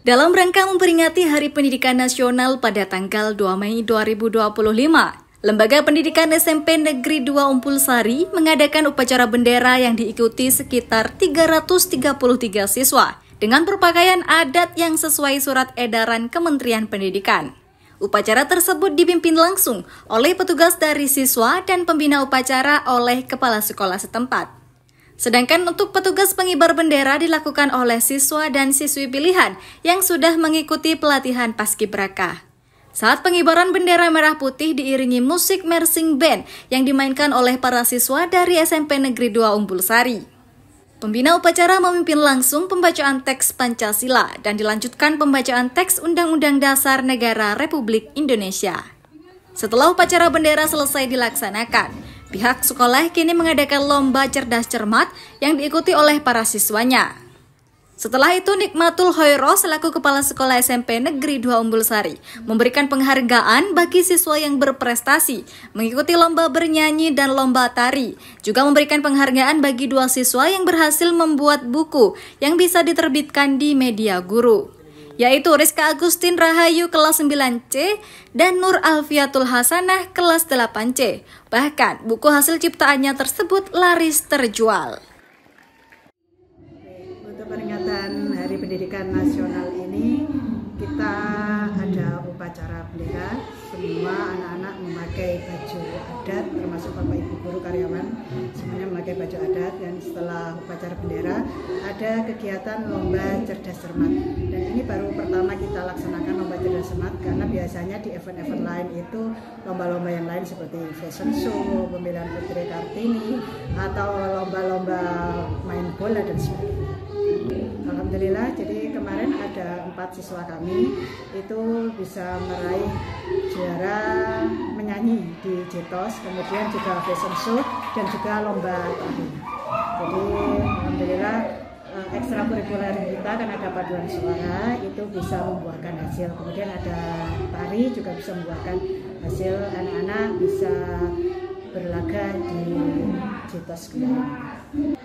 Dalam rangka memperingati Hari Pendidikan Nasional pada tanggal 2 Mei 2025, Lembaga Pendidikan SMP Negeri 2 Umpul Sari mengadakan upacara bendera yang diikuti sekitar 333 siswa dengan berpakaian adat yang sesuai surat edaran Kementerian Pendidikan. Upacara tersebut dipimpin langsung oleh petugas dari siswa dan pembina upacara oleh kepala sekolah setempat. Sedangkan untuk petugas pengibar bendera dilakukan oleh siswa dan siswi pilihan yang sudah mengikuti pelatihan paskibraka. Saat pengibaran bendera merah putih diiringi musik marching band yang dimainkan oleh para siswa dari SMP Negeri 2 Umpul Sari. Pembina upacara memimpin langsung pembacaan teks Pancasila dan dilanjutkan pembacaan teks Undang-Undang Dasar Negara Republik Indonesia. Setelah upacara bendera selesai dilaksanakan, pihak sekolah kini mengadakan lomba cerdas cermat yang diikuti oleh para siswanya. Setelah itu, Nikmatul Hoiro selaku Kepala Sekolah SMP Negeri 2 Umpul Sari memberikan penghargaan bagi siswa yang berprestasi, mengikuti lomba bernyanyi dan lomba tari. Juga memberikan penghargaan bagi 2 siswa yang berhasil membuat buku yang bisa diterbitkan di media guru, yaitu Rizka Agustin Rahayu kelas 9C dan Nur Alfiatul Hasanah kelas 8C. Bahkan, buku hasil ciptaannya tersebut laris terjual. Untuk peringatan Hari Pendidikan Nasional ini, kita ada upacara bendera. Semua anak-anak memakai baju adat, termasuk Bapak Ibu guru karyawan, semuanya memakai baju adat. Dan setelah upacara bendera, ada kegiatan lomba cerdas cermat. Dan ini baru pertama kita laksanakan lomba cerdas cermat, karena biasanya di event-event lain itu lomba-lomba yang lain seperti fashion show, pemilihan Putri Kartini, atau lomba-lomba main bola dan sebagainya. Alhamdulillah, jadi kemarin ada 4 siswa kami itu bisa meraih juara menyanyi di JTOS, kemudian juga fashion show dan juga lomba tari. Jadi alhamdulillah ekstrakurikuler kita kan ada paduan suara itu bisa membuahkan hasil. Kemudian ada tari juga bisa membuahkan hasil, anak-anak bisa berlaga di JTOS kemarin.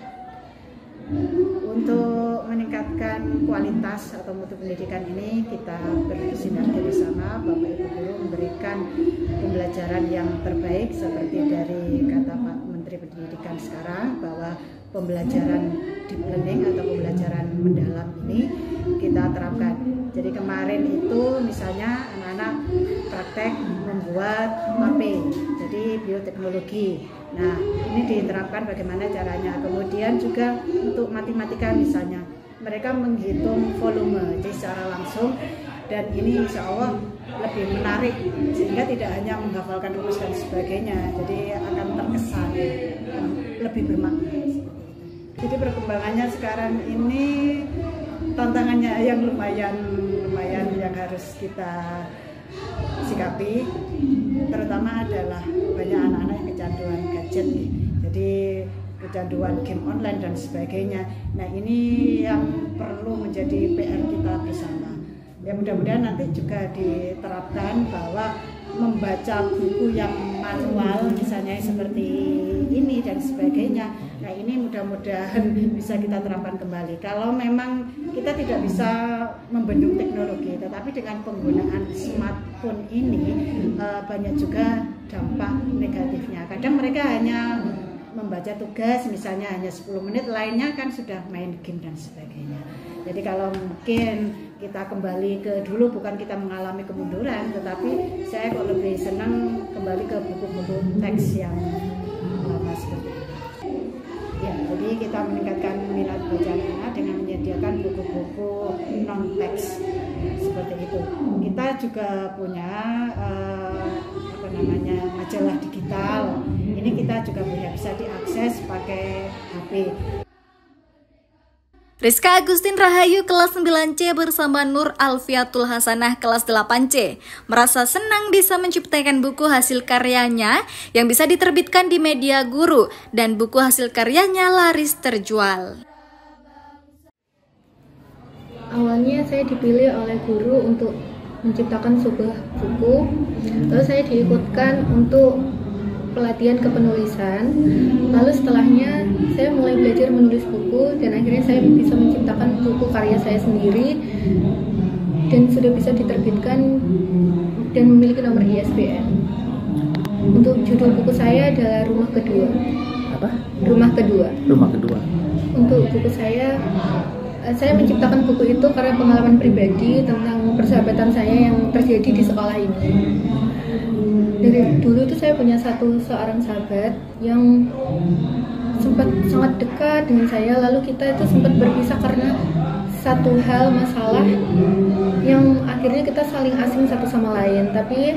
Untuk meningkatkan kualitas atau mutu pendidikan ini, kita bersinergi bersama Bapak Ibu guru memberikan pembelajaran yang terbaik seperti dari kata Pak Menteri Pendidikan sekarang, bahwa pembelajaran deep learning atau pembelajaran mendalam ini kita terapkan. Jadi kemarin itu misalnya anak-anak praktek membuat HP, jadi bioteknologi. Nah, ini diterapkan bagaimana caranya. Kemudian juga untuk matematika misalnya, mereka menghitung volume jadi secara langsung, dan ini insya Allah lebih menarik sehingga tidak hanya menghafalkan rumus dan sebagainya, jadi akan terkesan lebih bermakna. Jadi perkembangannya sekarang ini tantangannya yang lumayan yang harus kita sikapi, terutama adalah banyak anak-anak yang kecanduan gadget nih. Jadi kecanduan game online dan sebagainya. Nah, ini yang perlu menjadi PR kita bersama. Ya, mudah-mudahan nanti juga diterapkan bahwa membaca buku yang manual misalnya seperti ini dan sebagainya. Nah, ini mudah-mudahan bisa kita terapkan kembali. Kalau memang kita tidak bisa membendung teknologi, tetapi dengan penggunaan smartphone ini banyak juga dampak negatifnya. Kadang mereka hanya membaca tugas misalnya hanya 10 menit, lainnya kan sudah main game dan sebagainya. Jadi kalau mungkin kita kembali ke dulu, bukan kita mengalami kemunduran, tetapi saya kok lebih senang kembali ke buku-buku teks yang lama seperti itu. Ya, jadi kita meningkatkan minat baca anak dengan menyediakan buku-buku non-teks seperti itu. Kita juga punya majalah digital. Ini kita juga bisa diakses pakai HP. Rizka Agustin Rahayu kelas 9C bersama Nur Alfiatul Hasanah kelas 8C merasa senang bisa menciptakan buku hasil karyanya yang bisa diterbitkan di media guru, dan buku hasil karyanya laris terjual. Awalnya saya dipilih oleh guru untuk menciptakan sebuah buku, lalu saya diikutkan untuk pelatihan kepenulisan. Lalu setelahnya saya mulai belajar menulis buku, dan akhirnya saya bisa menciptakan buku karya saya sendiri. dan sudah bisa diterbitkan dan memiliki nomor ISBN. Untuk judul buku saya adalah Rumah Kedua. Apa? Rumah Kedua. Rumah Kedua. Untuk buku saya menciptakan buku itu karena pengalaman pribadi tentang persahabatan saya yang terjadi di sekolah ini. Dari dulu itu saya punya seorang sahabat yang sempat sangat dekat dengan saya, lalu kita itu sempat berpisah karena satu hal masalah yang akhirnya kita saling asing satu sama lain. Tapi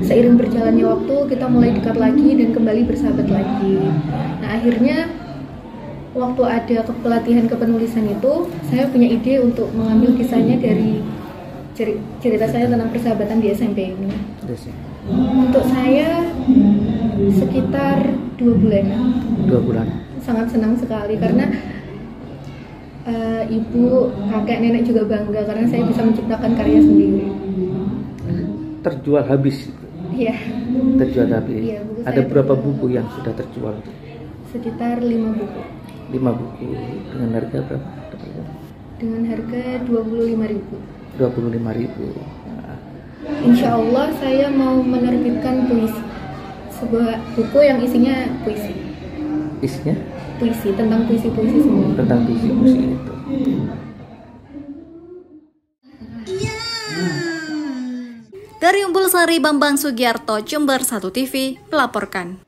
seiring berjalannya waktu kita mulai dekat lagi dan kembali bersahabat lagi. Nah, akhirnya waktu ada pelatihan kepenulisan itu, saya punya ide untuk mengambil kisahnya dari cerita saya tentang persahabatan di SMP ini. Untuk saya sekitar 2 bulan. 2 bulan. Sangat senang sekali karena ibu, kakek, nenek juga bangga karena saya bisa menciptakan karya sendiri. Terjual habis. Iya. Terjual habis. Iya, ada berapa buku yang sudah terjual? Sekitar 5 buku. 5 buku dengan harga berapa? Dengan harga 25.000. 25.000. Insya Allah saya mau menerbitkan puisi, sebuah buku yang isinya puisi. Isinya? Puisi, tentang puisi-puisi semua. Tentang puisi-puisi itu. Dari Umbul Sari, Bambang Sugiarto, Jember 1 TV melaporkan.